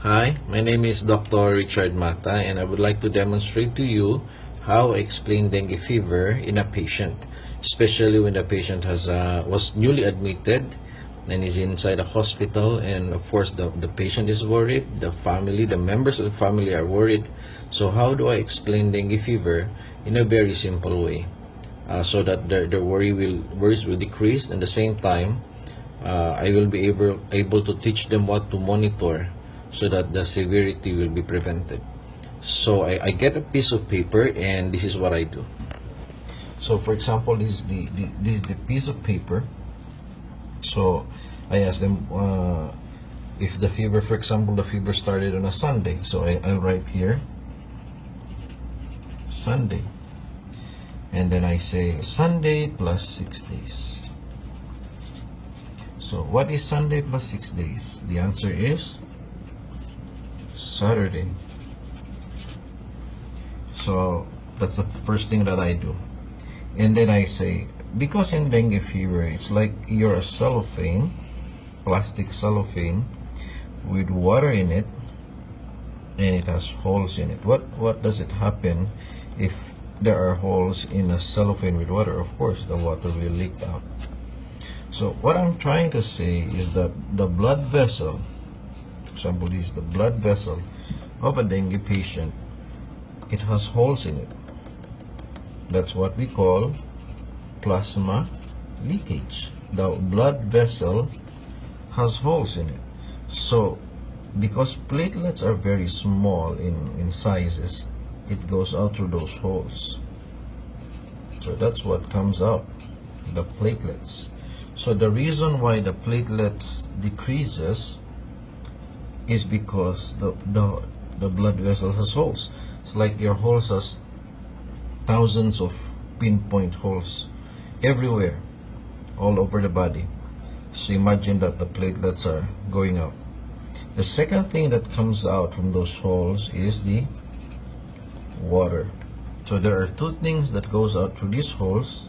Hi, my name is Dr. Richard Mata, and I would like to demonstrate to you how I explain dengue fever in a patient, especially when the patient was newly admitted and is inside a hospital, and of course the patient is worried, the members of the family are worried. So how do I explain dengue fever in a very simple way, so that their worries will decrease, and at the same time I will be able to teach them what to monitor so that the severity will be prevented. So I get a piece of paper, and this is what I do. So for example, this is the piece of paper. So I ask them if the fever, for example, the fever started on a Sunday. So I'll write here Sunday, and then I say Sunday plus 6 days. So what is Sunday plus 6 days? The answer is Saturday. So that's the first thing that I do. And then I say, because in dengue fever, it's like you're a cellophane, plastic cellophane with water in it, and it has holes in it. What does it happen if there are holes in a cellophane with water? Of course, the water will leak out. So what I'm trying to say is that the blood vessel, for example, this is the blood vessel of a dengue patient, it has holes in it. That's what we call plasma leakage. The blood vessel has holes in it. So because platelets are very small in sizes, it goes out through those holes. So that's what comes out, the platelets. So the reason why the platelets decreases is because the blood vessel has holes. It's like your holes has thousands of pinpoint holes everywhere, all over the body. So imagine that the platelets are going out. The second thing that comes out from those holes is the water. So there are two things that goes out through these holes,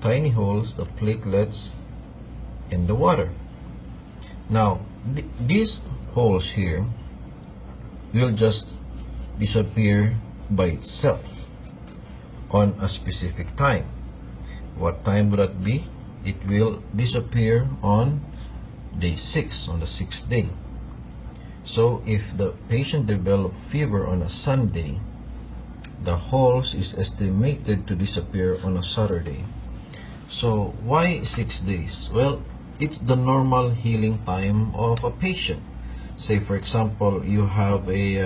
tiny holes, the platelets and the water. Now these holes here will just disappear by itself on a specific time. What time would that be? It will disappear on day 6, on the 6th day. So if the patient develops fever on a Sunday, the holes is estimated to disappear on a Saturday. So why 6 days? Well, it's the normal healing time of a patient. Say for example, you have a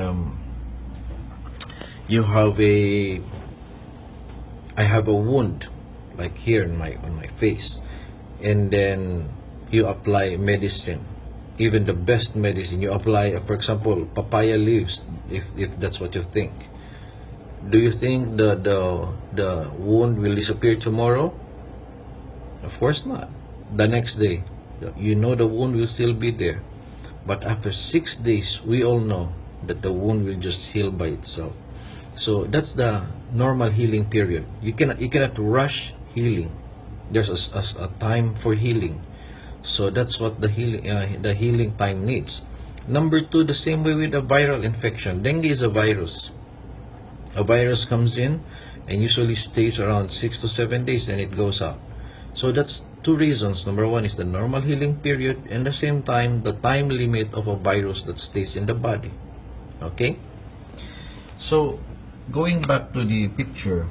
I have a wound like here on my face, and then you apply medicine, even the best medicine. You apply, for example, papaya leaves, if that's what you think. Do you think the wound will disappear tomorrow? Of course not. The next day, you know the wound will still be there. But after 6 days, we all know that the wound will just heal by itself. So that's the normal healing period. You cannot rush healing. There's a time for healing. So that's what the healing time needs. Number 2, the same way with a viral infection. Dengue is a virus. A virus comes in and usually stays around 6 to 7 days, and it goes out. So that's 2 reasons. Number 1 is the normal healing period, and at the same time the time limit of a virus that stays in the body. Okay? So going back to the picture,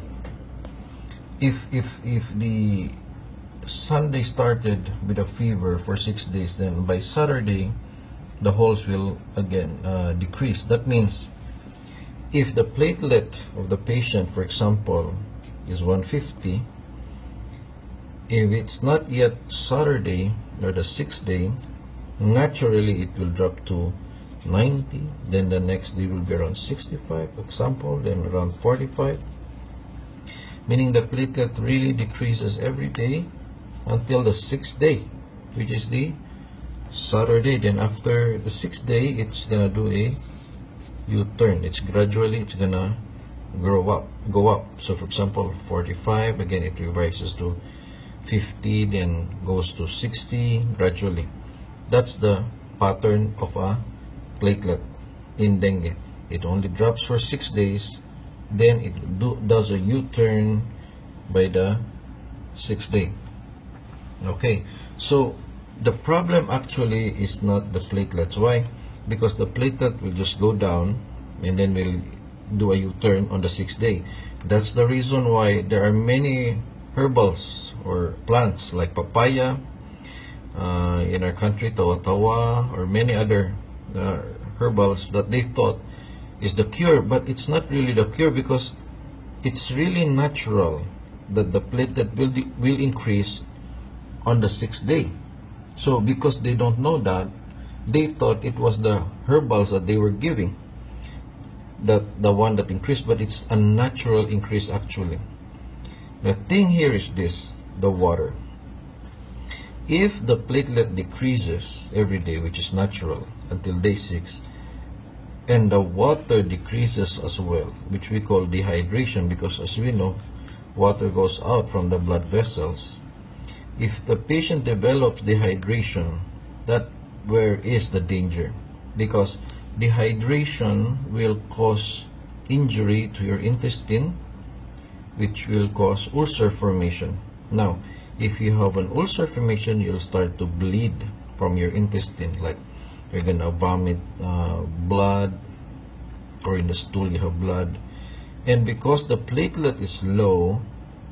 if the Sunday started with a fever for 6 days, then by Saturday the holes will again decrease. That means if the platelet of the patient, for example, is 150, if it's not yet Saturday or the 6th day, naturally it will drop to 90, then the next day will be around 65, for example, then around 45, meaning the platelet really decreases every day until the 6th day, which is the Saturday. Then after the 6th day, it's gonna do a U-turn. It's gonna go up. So for example, 45, again it revises to 50, then goes to 60 gradually. That's the pattern of a platelet. in dengue. It only drops for 6 days, then it does a U-turn by the 6th day. Okay, so the problem actually is not the platelets. Why? Because the platelet will just go down and then will do a U-turn on the 6th day. That's the reason why there are many herbals or plants like papaya in our country, tawa-tawa, or many other herbals that they thought is the cure, but it's not really the cure, because it's really natural that the platelet will increase on the 6th day. So because they don't know that, they thought it was the herbals that they were giving that the one that increased, but it's a natural increase actually. The thing here is this: the water. If the platelet decreases every day, which is natural, until day 6, and the water decreases as well, which we call dehydration, because as we know, water goes out from the blood vessels. If the patient develops dehydration, that where is the danger, because dehydration will cause injury to your intestine, which will cause ulcer formation. Now, if you have an ulcer formation, you'll start to bleed from your intestine, like you're gonna vomit blood, or in the stool you have blood. And because the platelet is low,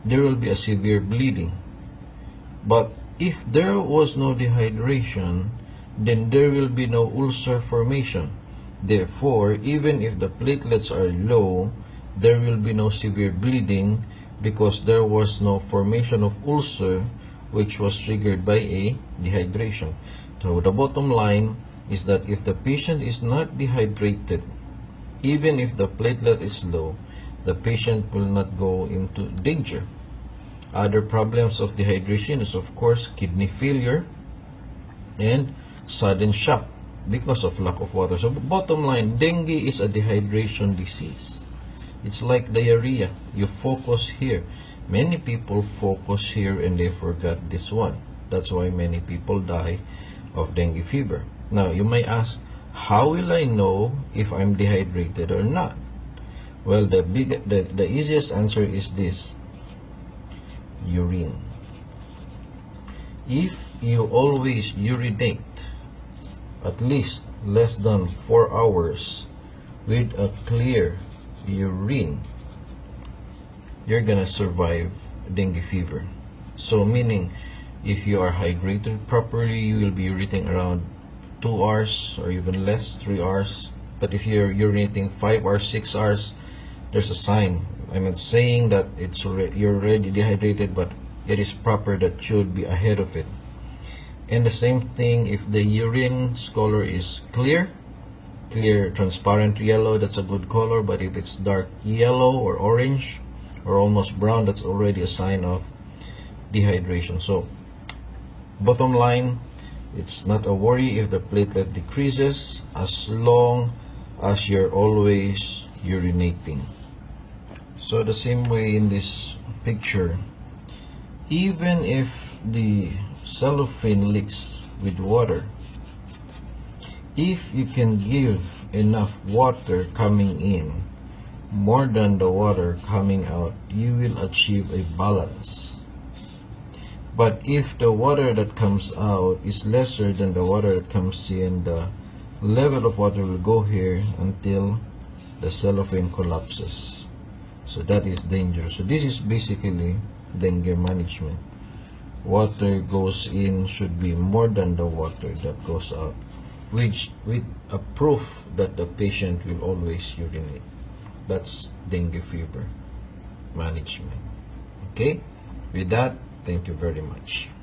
there will be a severe bleeding. But if there was no dehydration, then there will be no ulcer formation. Therefore, even if the platelets are low, there will be no severe bleeding, because there was no formation of ulcer, which was triggered by a dehydration. So the bottom line is that if the patient is not dehydrated, even if the platelet is low, the patient will not go into danger. Other problems of dehydration is, of course, kidney failure and sudden shock because of lack of water. So bottom line, dengue is a dehydration disease. It's like diarrhea. You focus here. Many people focus here and they forgot this one. That's why many people die of dengue fever. Now, you may ask, how will I know if I'm dehydrated or not? Well, the easiest answer is this: urine. If you always urinate at least less than 4 hours with a clear urine, you're gonna survive dengue fever. So meaning, if you are hydrated properly, you will be urinating around 2 hours or even less, 3 hours. But if you're urinating 5 or 6 hours, there's a sign. I'm not saying that you're already dehydrated, but it is proper that should be ahead of it. And the same thing, if the urine's color is clear, transparent yellow, that's a good color. But if it's dark yellow or orange or almost brown, that's already a sign of dehydration. So bottom line, it's not a worry if the platelet decreases, as long as you're always urinating. So the same way in this picture, even if the cellophane leaks with water, if you can give enough water coming in more than the water coming out, you will achieve a balance. But if the water that comes out is lesser than the water that comes in, the level of water will go here until the cellophane collapses. So that is dangerous. So this is basically dengue management. Water goes in should be more than the water that goes out, which with a proof that the patient will always urinate. That's dengue fever management. Okay, with that, thank you very much.